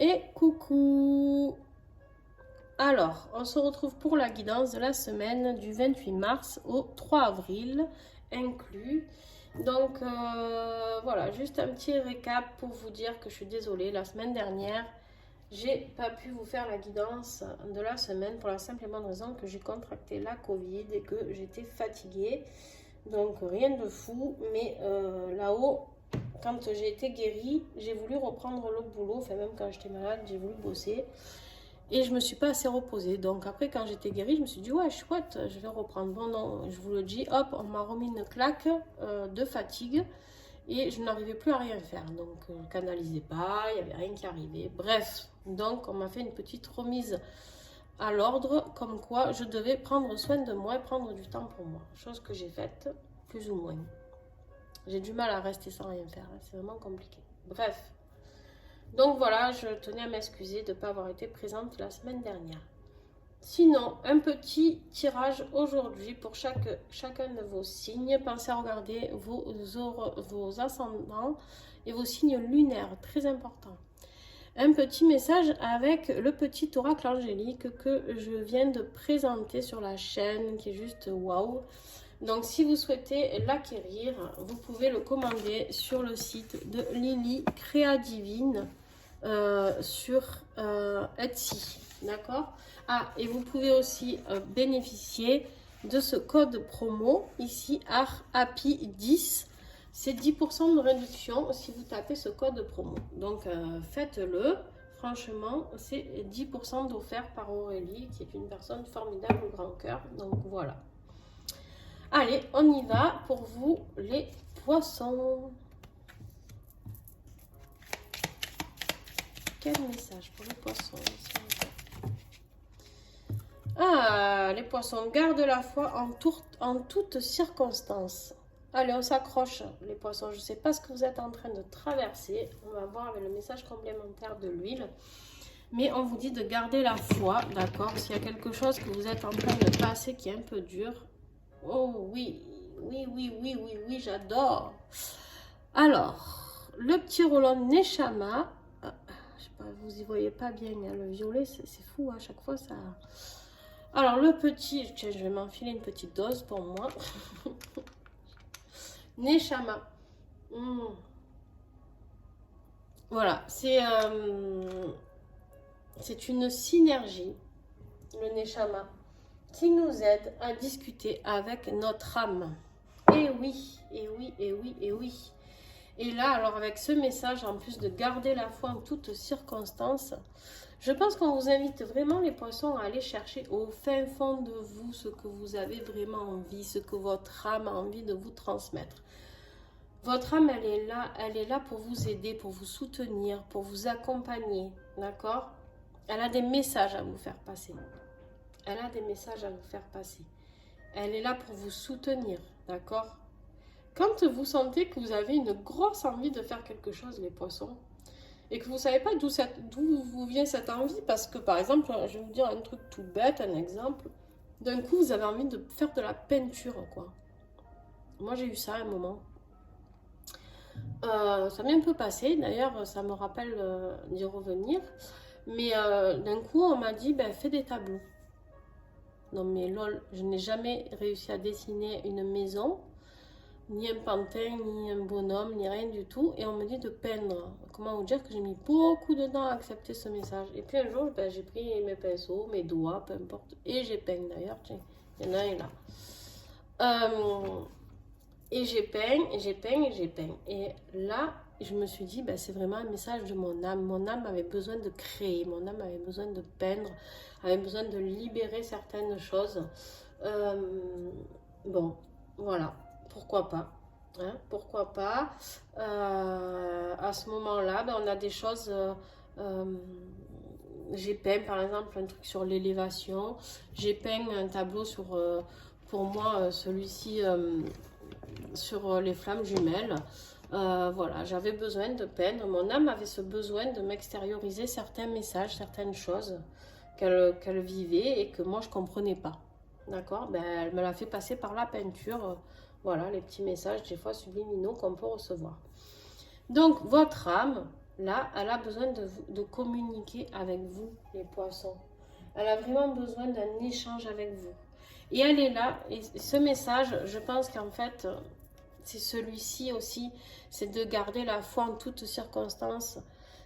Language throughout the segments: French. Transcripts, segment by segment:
Et coucou! Alors, on se retrouve pour la guidance de la semaine du 28 mars au 3 avril inclus. Donc voilà, juste un petit récap pour vous dire que je suis désolée. La semaine dernière, j'ai pas pu vous faire la guidance de la semaine pour la simple et bonne raison que j'ai contracté la Covid et que j'étais fatiguée. Donc rien de fou, mais là-haut, quand j'ai été guérie, j'ai voulu reprendre le boulot, enfin même quand j'étais malade, j'ai voulu bosser et je me suis pas assez reposée. Donc après quand j'étais guérie, je me suis dit ouais chouette, je vais reprendre. Bon non, je vous le dis, hop, on m'a remis une claque de fatigue et je n'arrivais plus à rien faire. Donc je ne canalisais pas, il n'y avait rien qui arrivait. Bref, donc on m'a fait une petite remise à l'ordre, comme quoi je devais prendre soin de moi et prendre du temps pour moi. Chose que j'ai faite, plus ou moins. J'ai du mal à rester sans rien faire, c'est vraiment compliqué. Bref, donc voilà, je tenais à m'excuser de ne pas avoir été présente la semaine dernière. Sinon, un petit tirage aujourd'hui pour chacun de vos signes. Pensez à regarder vos ascendants et vos signes lunaires, très important. Un petit message avec le petit oracle angélique que je viens de présenter sur la chaîne, qui est juste waouh. Donc si vous souhaitez l'acquérir, vous pouvez le commander sur le site de Lily Créa Divine sur Etsy. D'accord? Ah, et vous pouvez aussi bénéficier de ce code promo ici, Happy 10. C'est 10% de réduction si vous tapez ce code promo. Donc faites-le. Franchement, c'est 10% d'offert par Aurélie, qui est une personne formidable au grand cœur. Donc voilà. Allez, on y va pour vous les poissons. Quel message pour les poissons? Ah, les poissons, gardent la foi en toutes circonstances. Allez, on s'accroche, les poissons. Je ne sais pas ce que vous êtes en train de traverser. On va voir avec le message complémentaire de l'huile. Mais on vous dit de garder la foi, d'accord? S'il y a quelque chose que vous êtes en train de passer qui est un peu dur. Oh oui, oui, j'adore. Alors, le petit Roland Neshama. Je sais pas, vous y voyez pas bien, hein, le violet, c'est fou, à chaque fois ça... Alors, le petit, tiens, je vais m'enfiler une petite dose pour moi. Neshama. Voilà, c'est une synergie, le Neshama, qui nous aide à discuter avec notre âme. Et oui, et oui, et oui, et oui. Et là, alors avec ce message, en plus de garder la foi en toutes circonstances, je pense qu'on vous invite vraiment les poissons à aller chercher au fin fond de vous ce que vous avez vraiment envie, ce que votre âme a envie de vous transmettre. Votre âme, elle est là pour vous aider, pour vous soutenir, pour vous accompagner, d'accord? Elle a des messages à vous faire passer. Elle a des messages à vous faire passer. Elle est là pour vous soutenir, d'accord? Quand vous sentez que vous avez une grosse envie de faire quelque chose, les poissons, et que vous ne savez pas d'où vous vient cette envie, parce que par exemple, je vais vous dire un truc tout bête, un exemple, d'un coup vous avez envie de faire de la peinture, quoi. Moi j'ai eu ça à un moment. Ça m'est un peu passé, d'ailleurs ça me rappelle d'y revenir, mais d'un coup on m'a dit, ben fais des tableaux. Non mais lol, je n'ai jamais réussi à dessiner une maison, ni un pantin, ni un bonhomme, ni rien du tout. Et on me dit de peindre. Comment vous dire que j'ai mis beaucoup de temps à accepter ce message. Et puis un jour, ben, j'ai pris mes pinceaux, mes doigts, peu importe. Et j'ai peint d'ailleurs. Tiens, il y en a un là. Et j'ai peint, et j'ai peint, et j'ai peint. Et là, je me suis dit, ben, c'est vraiment un message de mon âme. Mon âme avait besoin de créer. Mon âme avait besoin de peindre. Avait besoin de libérer certaines choses. Bon, voilà. Pourquoi pas, hein, pourquoi pas. À ce moment-là, ben, on a des choses. J'ai peint par exemple un truc sur l'élévation. J'ai peint un tableau sur, pour moi, celui-ci sur les flammes jumelles. Voilà, j'avais besoin de peindre. Mon âme avait ce besoin de m'extérioriser certains messages, certaines choses qu'elle vivait et que moi je comprenais pas. D'accord? Ben, elle me l'a fait passer par la peinture. Voilà, les petits messages, des fois subliminaux, qu'on peut recevoir. Donc, votre âme, là, elle a besoin de communiquer avec vous, les poissons. Elle a vraiment besoin d'un échange avec vous. Et elle est là, et ce message, je pense qu'en fait, c'est celui-ci aussi, c'est de garder la foi en toutes circonstances.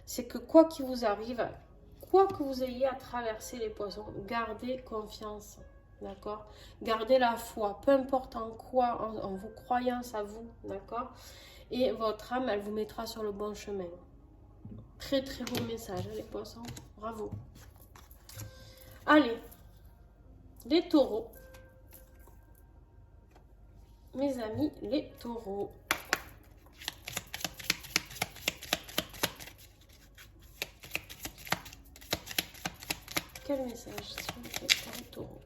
C'est que quoi qu'il vous arrive, quoi que vous ayez à traverser les poissons, gardez confiance, d'accord? Gardez la foi, peu importe en quoi, en vos croyances à vous, d'accord? Et votre âme, elle vous mettra sur le bon chemin. Très très beau message, les poissons, bravo. Allez, les taureaux. Mes amis, les taureaux. Quel message s'il vous plaît pour les taureaux?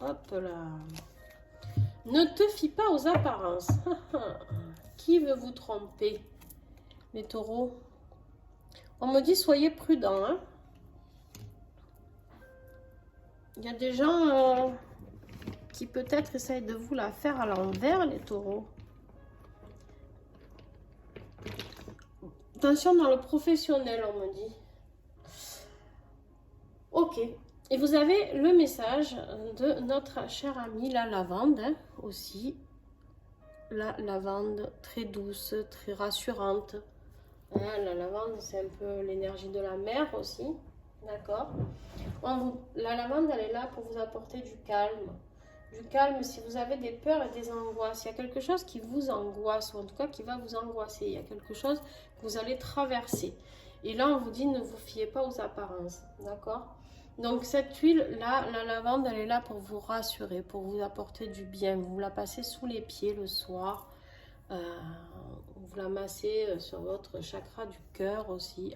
Hop là. Ne te fie pas aux apparences. Qui veut vous tromper? Les taureaux. On me dit soyez prudents. Hein. Il y a des gens qui peut-être essayent de vous la faire à l'envers, les taureaux. Attention dans le professionnel, on me dit. Ok. Et vous avez le message de notre chère amie, la lavande, hein, aussi. La lavande, très douce, très rassurante. Hein, la lavande, c'est un peu l'énergie de la mer aussi. D'accord. La lavande, elle est là pour vous apporter du calme. Du calme si vous avez des peurs et des angoisses. Il y a quelque chose qui vous angoisse, ou en tout cas qui va vous angoisser. Il y a quelque chose que vous allez traverser. Et là, on vous dit, ne vous fiez pas aux apparences. D'accord? Donc, cette huile-là, la lavande, elle est là pour vous rassurer, pour vous apporter du bien. Vous la passez sous les pieds le soir. Vous la massez sur votre chakra du cœur aussi.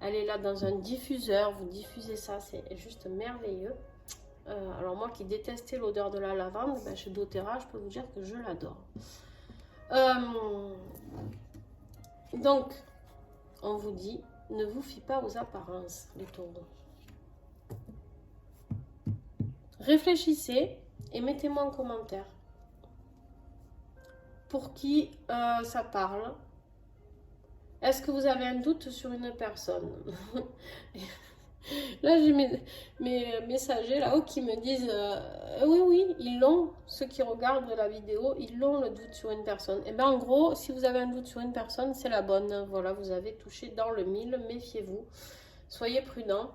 Elle est là dans un diffuseur. Vous diffusez ça, c'est juste merveilleux. Alors moi qui détestais l'odeur de la lavande, ben chez doTERRA, je peux vous dire que je l'adore. Donc, on vous dit, ne vous fiez pas aux apparences, les taureaux. Réfléchissez et mettez-moi en commentaire. Pour qui ça parle? Est-ce que vous avez un doute sur une personne? Là, j'ai mes messagers là-haut qui me disent oui, ils l'ont, ceux qui regardent la vidéo, ils l'ont le doute sur une personne. Et bien en gros, si vous avez un doute sur une personne, c'est la bonne. Voilà, vous avez touché dans le mille, méfiez-vous. Soyez prudents.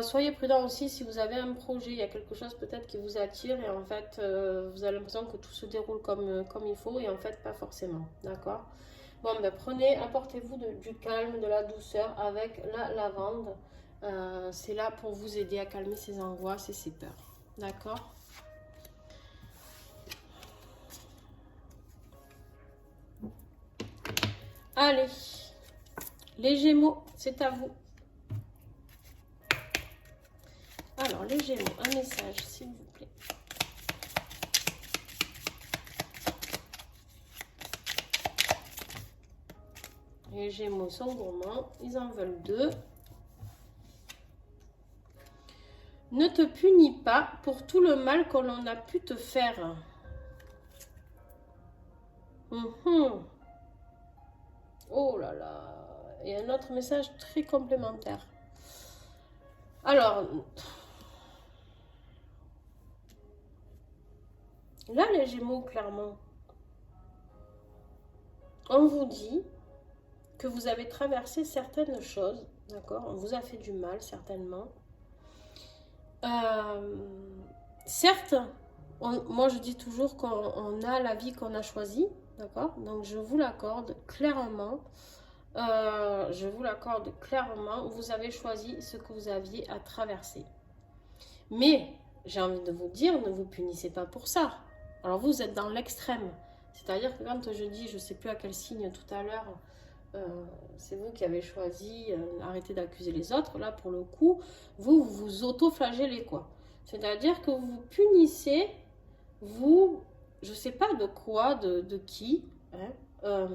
Soyez prudents aussi si vous avez un projet, il y a quelque chose peut-être qui vous attire et en fait, vous avez l'impression que tout se déroule comme il faut et en fait, pas forcément. D'accord? Bon, ben prenez, apportez-vous du calme, de la douceur avec la lavande. C'est là pour vous aider à calmer ces angoisses et ces peurs. D'accord? Allez, les Gémeaux, c'est à vous. Alors, les Gémeaux, un message, s'il vous plaît. Les Gémeaux sont gourmands, ils en veulent 2. Ne te punis pas pour tout le mal que l'on a pu te faire. Oh là là. Et un autre message très complémentaire. Alors, là les Gémeaux, clairement, on vous dit que vous avez traversé certaines choses, d'accord? On vous a fait du mal, certainement. Certes, moi je dis toujours qu'on a la vie qu'on a choisie, d'accord? Donc je vous l'accorde clairement. Je vous l'accorde clairement. Vous avez choisi ce que vous aviez à traverser. Mais j'ai envie de vous dire, ne vous punissez pas pour ça. Alors vous êtes dans l'extrême. C'est-à-dire que quand je dis, je ne sais plus à quel signe tout à l'heure, c'est vous qui avez choisi, arrêtez d'accuser les autres. Là, pour le coup, vous vous auto-flagellez, quoi. C'est-à-dire que vous punissez, vous, je ne sais pas de quoi, de qui. Hein,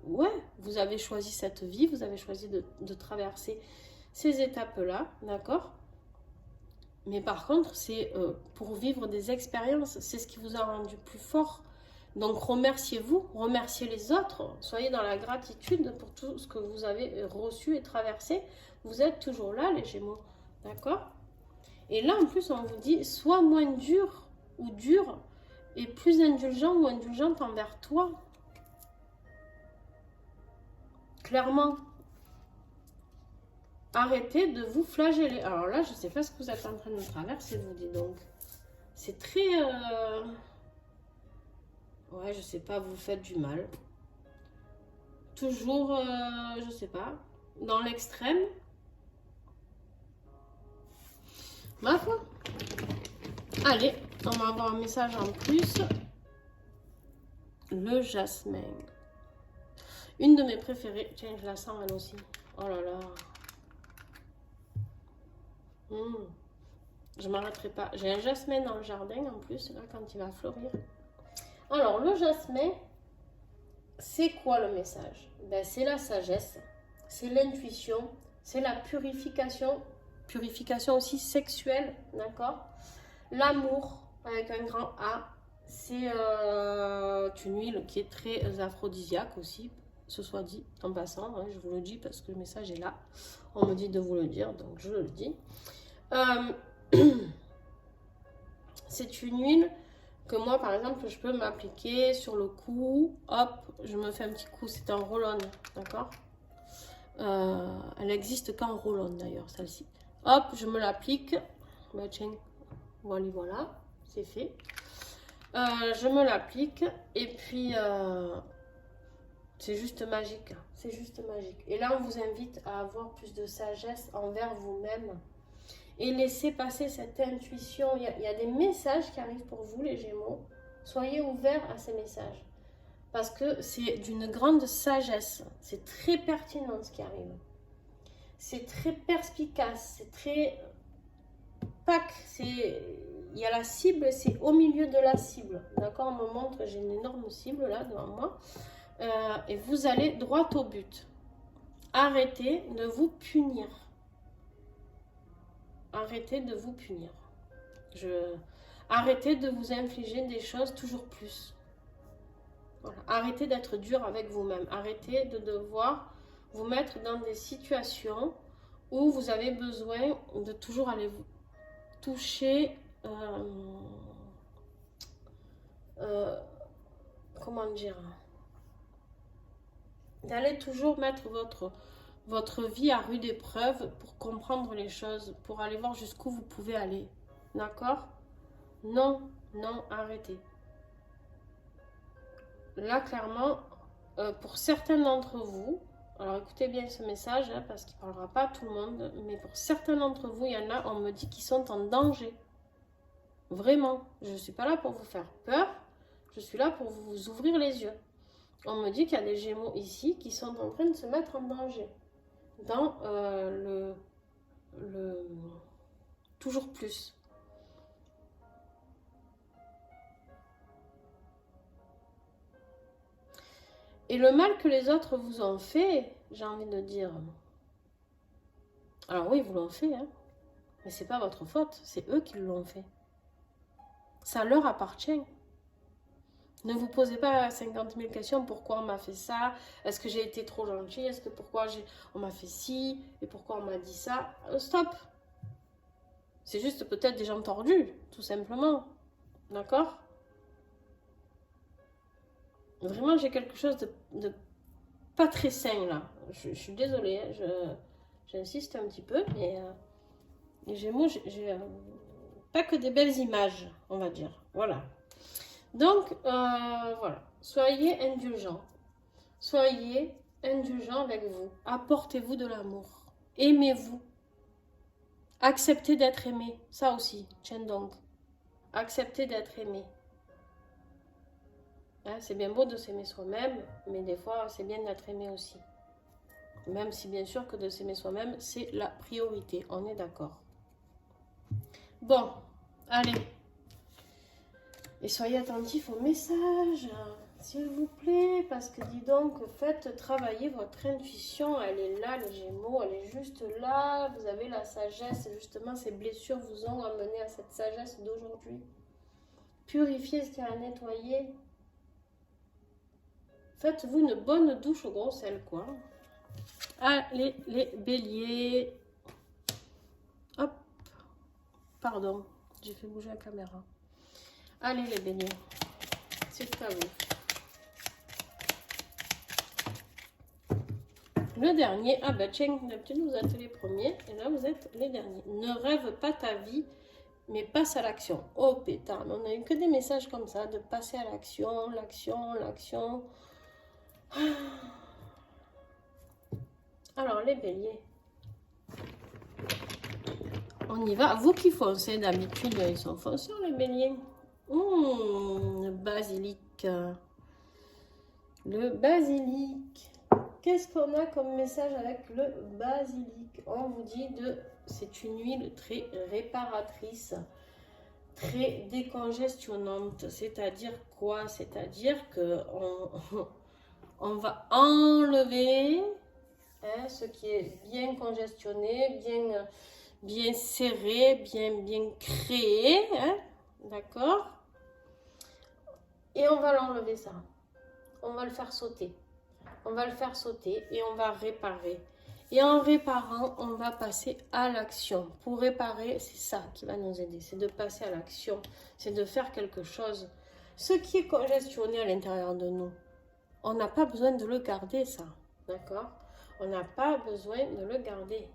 ouais, vous avez choisi cette vie, vous avez choisi de traverser ces étapes-là, d'accord? Mais par contre, c'est pour vivre des expériences, c'est ce qui vous a rendu plus fort. Donc remerciez-vous, remerciez les autres, soyez dans la gratitude pour tout ce que vous avez reçu et traversé. Vous êtes toujours là les Gémeaux, d'accord? Et là en plus on vous dit, sois moins dur ou dur et plus indulgent ou indulgente envers toi. Clairement, arrêtez de vous flageller. Alors là, je ne sais pas ce que vous êtes en train de traverser, vous dites donc. C'est très... Ouais, je sais pas, vous faites du mal. Toujours, je sais pas, dans l'extrême. Ma foi. Allez, on va avoir un message en plus. Le jasmin. Une de mes préférées. Tiens, je la sens elle aussi. Oh là là. Je m'arrêterai pas. J'ai un jasmin dans le jardin en plus, là, quand il va fleurir. Alors, le jasmin, c'est quoi le message? Ben, c'est la sagesse, c'est l'intuition, c'est la purification. Purification aussi sexuelle, d'accord? L'amour, avec un grand A. C'est une huile qui est très aphrodisiaque aussi, ce soit dit en passant. Hein, je vous le dis parce que le message est là. On me dit de vous le dire, donc je le dis. C'est une huile que moi, par exemple, je peux m'appliquer sur le cou. Hop, je me fais un petit coup. C'est en roll-on, d'accord? Elle existe qu'en roll-on d'ailleurs, celle-ci. Hop, je me l'applique. Bah, tiens, voilà, c'est fait. Je me l'applique et puis c'est juste magique. C'est juste magique. Et là, on vous invite à avoir plus de sagesse envers vous-même. Et laissez passer cette intuition. Il y a des messages qui arrivent pour vous, les Gémeaux. Soyez ouverts à ces messages. Parce que c'est d'une grande sagesse. C'est très pertinent ce qui arrive. C'est très perspicace. C'est très... Pac. Il y a la cible, c'est au milieu de la cible. D'accord? On me montre, j'ai une énorme cible là devant moi. Et vous allez droit au but. Arrêtez de vous punir. Arrêtez de vous punir. Arrêtez de vous infliger des choses toujours plus. Voilà. Arrêtez d'être dur avec vous-même. Arrêtez de devoir vous mettre dans des situations où vous avez besoin de toujours aller vous toucher... comment dire? D'aller toujours mettre votre vie à rude épreuve pour comprendre les choses, pour aller voir jusqu'où vous pouvez aller. D'accord? Non, non, arrêtez. Là, clairement, pour certains d'entre vous, alors écoutez bien ce message, hein, parce qu'il ne parlera pas à tout le monde, mais pour certains d'entre vous, il y en a, on me dit qu'ils sont en danger. Vraiment, je ne suis pas là pour vous faire peur, je suis là pour vous ouvrir les yeux. On me dit qu'il y a des Gémeaux ici qui sont en train de se mettre en danger. Dans le toujours plus. Et le mal que les autres vous ont fait, j'ai envie de dire. Alors oui, vous l'ont fait, hein, mais c'est pas votre faute, c'est eux qui l'ont fait. Ça leur appartient. Ne vous posez pas 50 000 questions. Pourquoi on m'a fait ça? Est-ce que j'ai été trop gentille? Est-ce que pourquoi on m'a fait ci? Et pourquoi on m'a dit ça? Stop. C'est juste peut-être des gens tordus, tout simplement. D'accord? Vraiment, j'ai quelque chose de pas très sain, là. Je suis désolée, hein, j'insiste un petit peu, mais les Gémeaux, j'ai pas que des belles images, on va dire. Voilà. Donc, voilà. Soyez indulgents. Soyez indulgents avec vous. Apportez-vous de l'amour. Aimez-vous. Acceptez d'être aimé. Ça aussi, tiens donc. Acceptez d'être aimé. Hein, c'est bien beau de s'aimer soi-même, mais des fois, c'est bien d'être aimé aussi. Même si, bien sûr, que de s'aimer soi-même, c'est la priorité. On est d'accord. Bon, allez. Et soyez attentifs aux messages, s'il vous plaît, parce que dis donc, faites travailler votre intuition, elle est là, les Gémeaux, elle est juste là, vous avez la sagesse, justement, ces blessures vous ont amené à cette sagesse d'aujourd'hui. Purifiez ce qu'il y a à nettoyer. Faites-vous une bonne douche au gros sel, quoi. Allez, les béliers. Hop. Pardon, j'ai fait bouger la caméra. Allez, les béliers. C'est à vous. Le dernier. Ah ben tiens, d'habitude vous êtes les premiers. Et là, vous êtes les derniers. Ne rêve pas ta vie, mais passe à l'action. Oh pétard, on n'a eu que des messages comme ça, de passer à l'action, l'action. Alors, les béliers. On y va. Vous qui foncez, d'habitude, ils sont fonceurs, les béliers. Le basilic. Le basilic. Qu'est-ce qu'on a comme message avec le basilic? On vous dit de... C'est une huile très réparatrice, très décongestionnante. C'est-à-dire quoi? C'est-à-dire que on va enlever ce qui est bien congestionné, bien serré, bien créé. Hein, d'accord? Et on va l'enlever ça. On va le faire sauter. On va le faire sauter et on va réparer. Et en réparant, on va passer à l'action. Pour réparer, c'est ça qui va nous aider. C'est de passer à l'action. C'est de faire quelque chose. Ce qui est congestionné à l'intérieur de nous, on n'a pas besoin de le garder, ça. D'accord? On n'a pas besoin de le garder.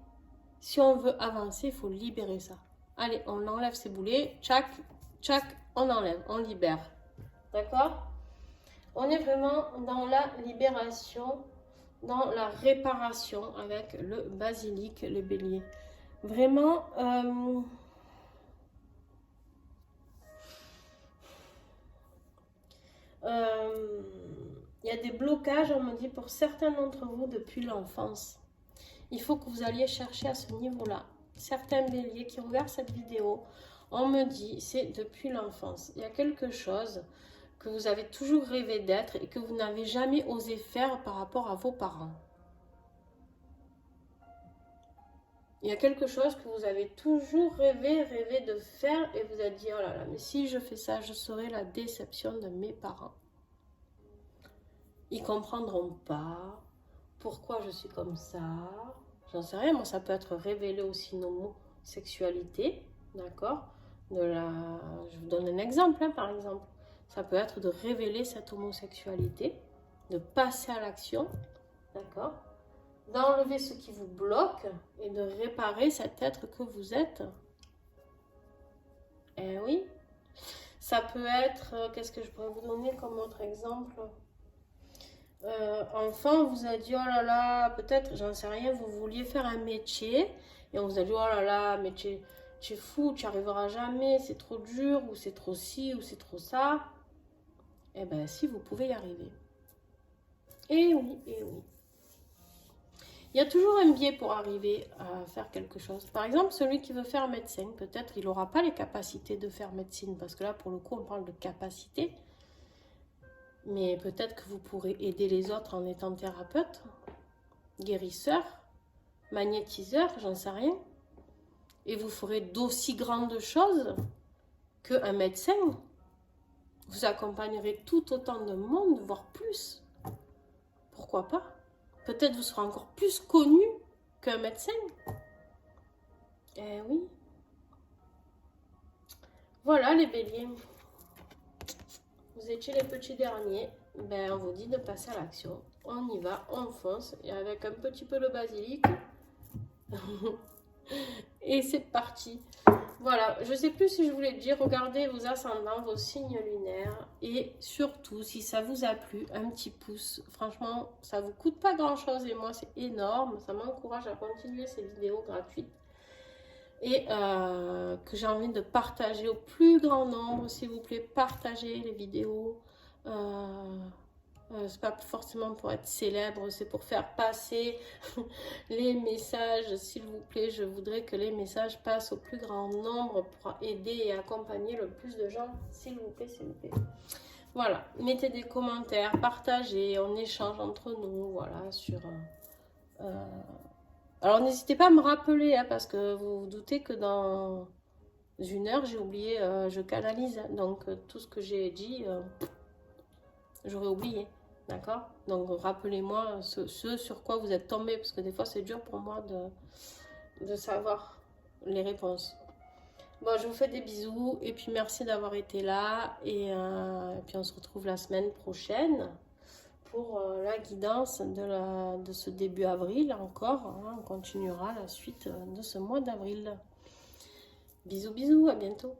Si on veut avancer, il faut libérer ça. Allez, on enlève ces boulets. Tchac, tchac, on enlève, on libère. D'accord? On est vraiment dans la libération, dans la réparation avec le basilic, les béliers. Vraiment, il y a des blocages, on me dit, pour certains d'entre vous depuis l'enfance. Il faut que vous alliez chercher à ce niveau-là. Certains béliers qui regardent cette vidéo, on me dit, c'est depuis l'enfance. Il y a quelque chose que vous avez toujours rêvé d'être et que vous n'avez jamais osé faire par rapport à vos parents. Il y a quelque chose que vous avez toujours rêvé de faire et vous avez dit, oh là là, mais si je fais ça, je serai la déception de mes parents. Ils comprendront pas pourquoi je suis comme ça. J'en sais rien, moi ça peut être révélé aussi une homosexualité, d'accord? Je vous donne un exemple, hein, par exemple. Ça peut être de révéler cette homosexualité, de passer à l'action, d'accord? D'enlever ce qui vous bloque et de réparer cet être que vous êtes. Eh oui. Ça peut être, qu'est-ce que je pourrais vous donner comme autre exemple? Enfant, on vous a dit, oh là là, peut-être, j'en sais rien, vous vouliez faire un métier, et on vous a dit, oh là là, mais tu es fou, tu n'y arriveras jamais, c'est trop dur, ou c'est trop ci, ou c'est trop ça. Eh bien, si, vous pouvez y arriver. Eh oui, eh oui. Il y a toujours un biais pour arriver à faire quelque chose. Par exemple, celui qui veut faire médecin, peut-être il n'aura pas les capacités de faire médecine, parce que là, pour le coup, on parle de capacité. Mais peut-être que vous pourrez aider les autres en étant thérapeute, guérisseur, magnétiseur, j'en sais rien. Et vous ferez d'aussi grandes choses qu'un médecin. Vous accompagnerez tout autant de monde, voire plus. Pourquoi pas? Peut-être vous serez encore plus connu qu'un médecin. Eh oui. Voilà les béliers. Vous étiez les petits derniers. Ben, on vous dit de passer à l'action. On y va, on fonce. Et avec un petit peu de basilic. Et c'est parti. Voilà, je ne sais plus si je voulais dire, regardez vos ascendants, vos signes lunaires. Et surtout, si ça vous a plu, un petit pouce. Franchement, ça ne vous coûte pas grand-chose et moi, c'est énorme. Ça m'encourage à continuer ces vidéos gratuites. Et que j'ai envie de partager au plus grand nombre. S'il vous plaît, partagez les vidéos. C'est pas forcément pour être célèbre, c'est pour faire passer les messages, s'il vous plaît. Je voudrais que les messages passent au plus grand nombre pour aider et accompagner le plus de gens, s'il vous plaît, s'il vous plaît. Voilà, mettez des commentaires, partagez, on échange entre nous, voilà, sur... Alors, n'hésitez pas à me rappeler, hein, parce que vous vous doutez que dans une heure, j'ai oublié, je canalise, hein, donc tout ce que j'ai dit, j'aurais oublié. D'accord? Donc, rappelez-moi ce sur quoi vous êtes tombé, parce que des fois, c'est dur pour moi de savoir les réponses. Bon, je vous fais des bisous, et puis merci d'avoir été là, et puis on se retrouve la semaine prochaine pour la guidance de ce début avril encore. Hein, on continuera la suite de ce mois d'avril. Bisous, bisous, à bientôt.